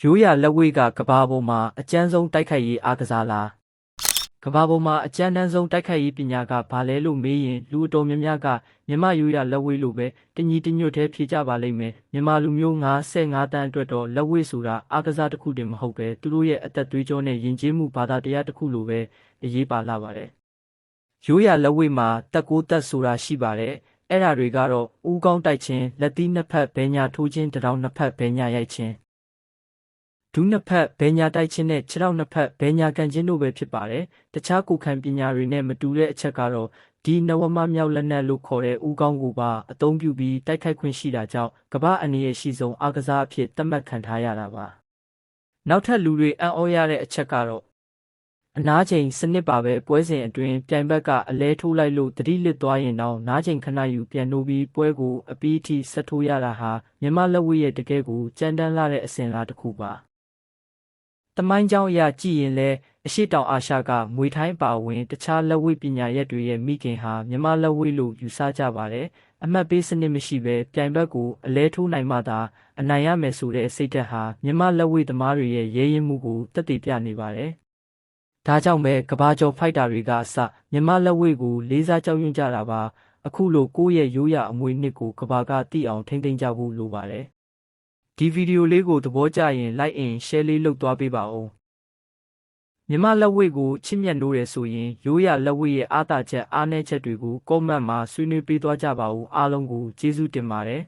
ရိုးရာလက်ဝှေ့ကကဘာပေါ်မှာအကျဉ်းဆုံးတိုက်ခိုက်ရေးအားကစားလားကဘာပေါ်မှာအကျဉ်းတန်းဆုံးတိုက်ခိုက်ရေးပညာကဘာလဲလို့မေးရင်လူအတော်များများကမြန်မာရိုးရာလက်ဝှေ့လို့ပဲတညီတညွတ်တည်းဖြေကြပါလိမ့်မယ်မြန်မာလူမျိုး55တန်းအတွက်တော့လက်ဝှေ့ဆိုတာအားကစားတစ်ခုတည်းမဟုတ်ပဲသူတို့ရဲ့အသက်သွေးကြောနဲ့ယဉ်ကျေးမှုဘာသာတရားတစ်ခုလိုပဲအရေးပါလာပါတယ်ရိုးရာလက်ဝှေ့မှာတက်ကိုတက်ဆိုတာရှိပါတယ်အဲ့ဓာတွေကတော့ဦးကောင်းတိုက်ခြင်းလက်သီးနှစ်ဖက်ဘဲညာထိုးခြင်းတရောင်နှစ်ဖက်ဘဲညာရိုက်ခြင်းဒူးနှစ်ဖက်ဘဲညာတိုက်ခြင်းနဲ့ခြေထောက်နှစ်ဖက်ဘဲညာကန်ခြင်းတို့ပဲဖြစ်ပါတယ်။တခြားကိုခံပညာတွေနဲ့မတူတဲ့အချက်ကတော့ဒီနဝမမြောက်လက်နက်လို့ခေါ်တဲ့ဦးကောင်းကိုပါအသုံးပြုပြီးတိုက်ခိုက်ခွင့်ရှိတာကြောင့်ကမ္ဘာအနေရဲ့ရှိဆုံးအားကစားအဖြစ်သတ်မှတ်ခံထားရတာပါ။နောက်ထပ်လူတွေအံ့ဩရတဲ့အချက်ကတော့အနားချိန်စနစ်ပါပဲပွဲစဉ်အတွင်းပြိုင်ဘက်ကအလဲထိုးလိုက်လို့တတိလစ်သွားရင်တော့နားချိန်ခဏယူပြန်နိုးပြီးပွဲကိုအပြီးအထိဆက်ထိုးရတာဟာမြန်မာလက်ဝှေ့ရဲ့တကယ်ကိုကြမ်းတမ်းလာတဲ့အစဉ်အလာတစ်ခုပါတမိုင်းကြောင်းအရာကြည့်ရင်လည်းအရှိတောင်အာရှကမွေထိုင်းပါဝင်တခြားလက်ဝှေ့ပညာရက်တွေရဲ့မိခင်ဟာမြန်မာလက်ဝှေ့လို့ယူဆကြပါတယ်အမှတ်ပေးစနစ်မရှိဘဲပြိုင်ဘက်ကိုအလဲထိုးနိုင်မှသာအနိုင်ရမယ်ဆိုတဲ့စိတ်ဓာတ်ဟာမြန်မာလက်ဝှေ့သမားတွေရဲ့ရဲရင်မှုကိုသက်သေပြနေပါတယ်ဒါကြောင့်ပဲကဘာကျော်ဖိုက်တာတွေကအစမြန်မာလက်ဝှေ့ကိုလေးစားကြောက်ရွံ့ကြတာပါအခုလိုကိုယ့်ရဲ့ရိုးရာအမွေအနှစ်ကိုကဘာကသိအောင်ထိမ့်သိမ်းကြဖို့လိုပါတယ်ဒီဗီဒီယိုလေးကိုသဘောကျရင် like and share လေးလုပ်သွားပေးပါဦးမြန်မာလက်ဝှေ့ကိုချစ်မြတ်လို့ရဆိုရင်ရိုးရာလက်ဝှေ့ရဲ့အားသာချက်အားနည်းချက်တွေကို comment မှာဆွေးနွေးပေးသွားကြပါဦးအားလုံးကိုကျေးဇူးတင်ပါတယ်